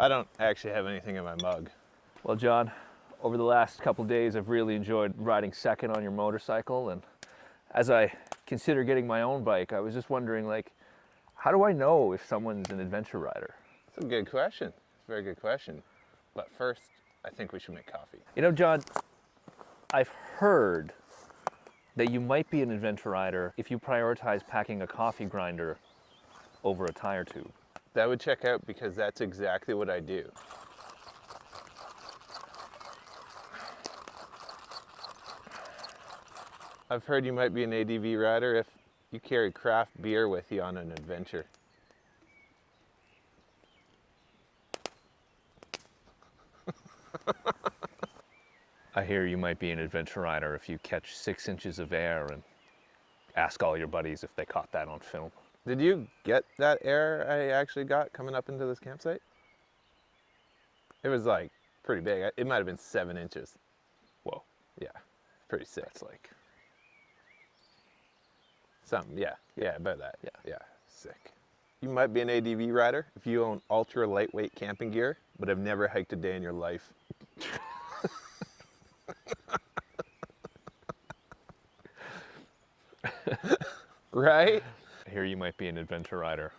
I don't actually have anything in my mug. Well, John, over the last couple days, I've really enjoyed riding second on your motorcycle, and as I consider getting my own bike, I was just wondering, like, how do I know if someone's an adventure rider? That's a good question. It's a very good question. But first, I think we should make coffee. You know, John, I've heard that you might be an adventure rider if you prioritize packing a coffee grinder over a tire tube. That would check out because that's exactly what I do. I've heard you might be an ADV rider if you carry craft beer with you on an adventure. I hear you might be an adventure rider if you catch 6 inches of air and ask all your buddies if they caught that on film. Did you get that air I actually got coming up into this campsite? It was like pretty big. It might have been 7 inches. Whoa, Yeah, pretty sick. that's like, Something, yeah, about that. Yeah. Sick. You might be an ADV rider if you own ultra lightweight camping gear, but have never hiked a day in your life. Right? I hear you might be an adventure rider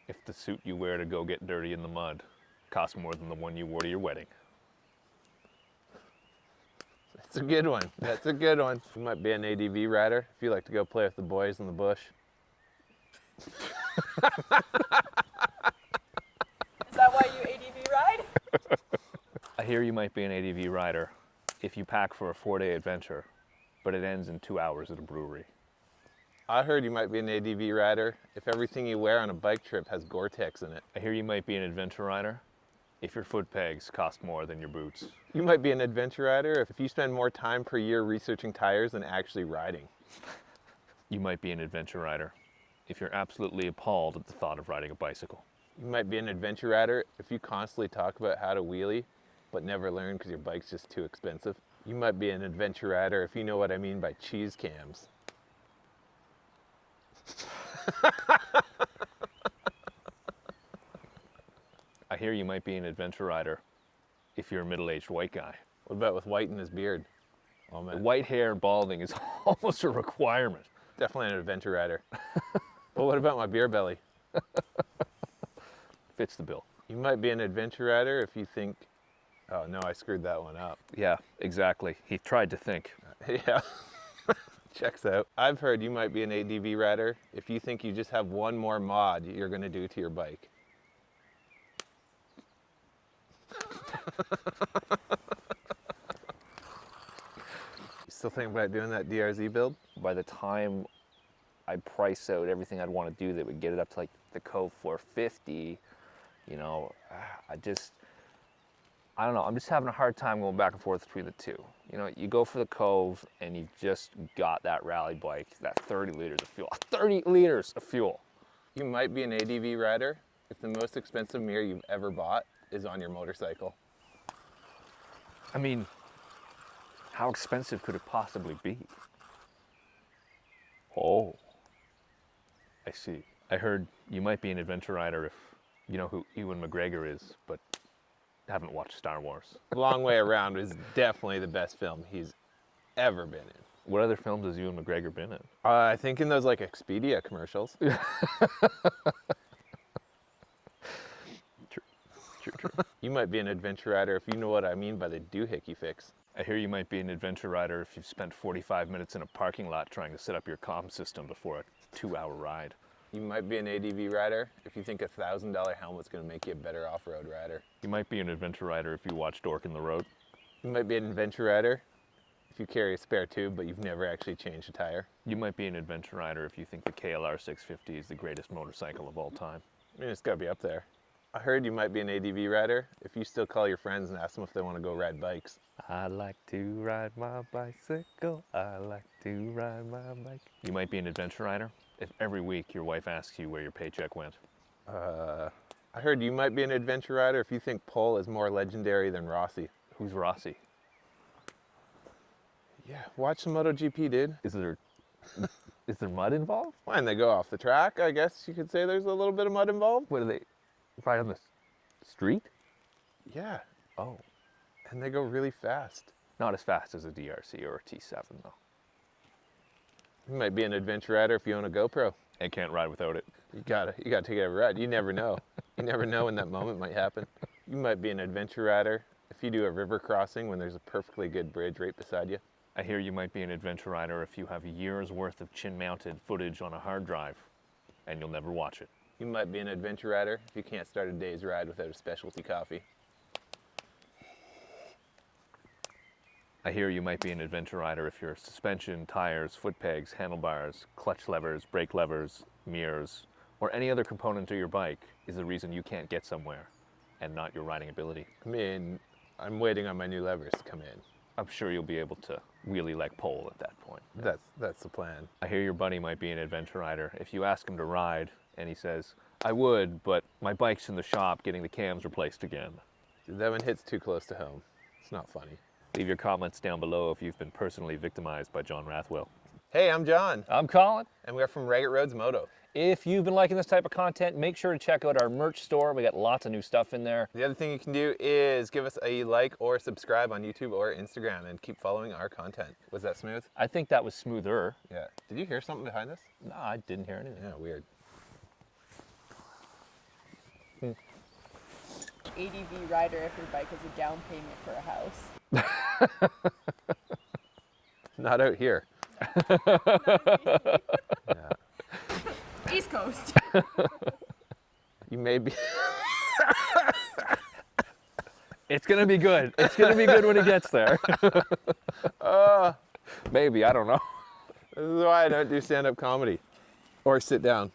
if the suit you wear to go get dirty in the mud costs more than the one you wore to your wedding. That's a good one. That's a good one. You might be an ADV rider if you like to go play with the boys in the bush. Is that why you ADV ride? I hear you might be an ADV rider if you pack for a 4-day adventure, but it ends in 2 hours at a brewery. I heard you might be an ADV rider if everything you wear on a bike trip has Gore-Tex in it. I hear you might be an adventure rider if your foot pegs cost more than your boots. You might be an adventure rider if you spend more time per year researching tires than actually riding. You might be an adventure rider if you're absolutely appalled at the thought of riding a bicycle. You might be an adventure rider if you constantly talk about how to wheelie, but never learn because your bike's just too expensive. You might be an adventure rider if you know what I mean by cheese cams. I hear you might be an adventure rider if you're a middle-aged white guy. What about with white in his beard? Oh man, White hair and balding is almost a requirement. definitely an adventure rider. But what about my beer belly? Fits the bill. You might be an adventure rider if you think, oh no, I screwed that one up. Yeah, exactly. He tried to think. Yeah, checks out. I've heard you might be an ADV rider if you think you just have one more mod you're gonna do to your bike. You still think about doing that DRZ build? By the time I price out everything I'd want to do that would get it up to like the Cove 450, you know, I don't know, I'm just having a hard time going back and forth between the two. You know, you go for the Cove and you've just got that rally bike, that 30 liters of fuel. 30 liters of fuel. You might be an ADV rider if the most expensive mirror you've ever bought is on your motorcycle. I mean, how expensive could it possibly be? Oh, I see. I heard you might be an adventure rider if you know who Ewan McGregor is, but haven't watched Star Wars. Long Way Around is definitely the best film he's ever been in. What other films has Ewan McGregor been in? I think in those like Expedia commercials. True. You might be an adventure rider if you know what I mean by the doohickey fix. I hear you might be an adventure rider if you've spent 45 minutes in a parking lot trying to set up your comm system before a 2-hour ride. You might be an ADV rider if you think a $1,000 helmet's gonna make you a better off-road rider. You might be an adventure rider if you watch Dork in the Road. You might be an adventure rider if you carry a spare tube but you've never actually changed a tire. You might be an adventure rider if you think the KLR 650 is the greatest motorcycle of all time. I mean, it's gotta be up there. I heard you might be an ADV rider if you still call your friends and ask them if they want to go ride bikes. I like to ride my bicycle. I like to ride my bike. You might be an adventure rider if every week your wife asks you where your paycheck went. I heard you might be an adventure rider if you think Pole is more legendary than Rossi. Who's Rossi? Yeah, watch some MotoGP, dude. Is there mud involved? When they go off the track, I guess you could say there's a little bit of mud involved. What do they ride on this Street? Yeah, Oh, and they go really fast. not as fast as a DRC or a T7 though. You might be an adventure rider if you own a GoPro. I can't ride without it. You gotta take it a ride. You never know. You never know when that moment might happen. You might be an adventure rider if you do a river crossing when there's a perfectly good bridge right beside you. I hear you might be an adventure rider if you have years worth of chin-mounted footage on a hard drive and you'll never watch it. You might be an adventure rider if you can't start a day's ride without a specialty coffee. I hear you might be an adventure rider if your suspension, tires, foot pegs, handlebars, clutch levers, brake levers, mirrors, or any other component of your bike is the reason you can't get somewhere and not your riding ability. I mean, I'm waiting on my new levers to come in. I'm sure you'll be able to wheelie like pole at that point. That's the plan. I hear your buddy might be an adventure rider. If you ask him to ride and he says, I would, but my bike's in the shop getting the cams replaced again. That one hits too close to home. It's not funny. Leave your comments down below if you've been personally victimized by John Rathwell. Hey, I'm John, I'm Colin. and we're from Ragged Roads Moto. If you've been liking this type of content, make sure to check out our merch store. We got lots of new stuff in there. The other thing you can do is give us a like or subscribe on YouTube or Instagram and keep following our content. Was that smooth? I think that was smoother. Yeah. Did you hear something behind us? No, I didn't hear anything. Yeah, weird. ADV rider if your bike is a down payment for a house. Not out here. Yeah. East Coast. You may be. It's gonna be good. It's gonna be good when it gets there. Maybe, I don't know. This is why I don't do stand-up comedy or sit down.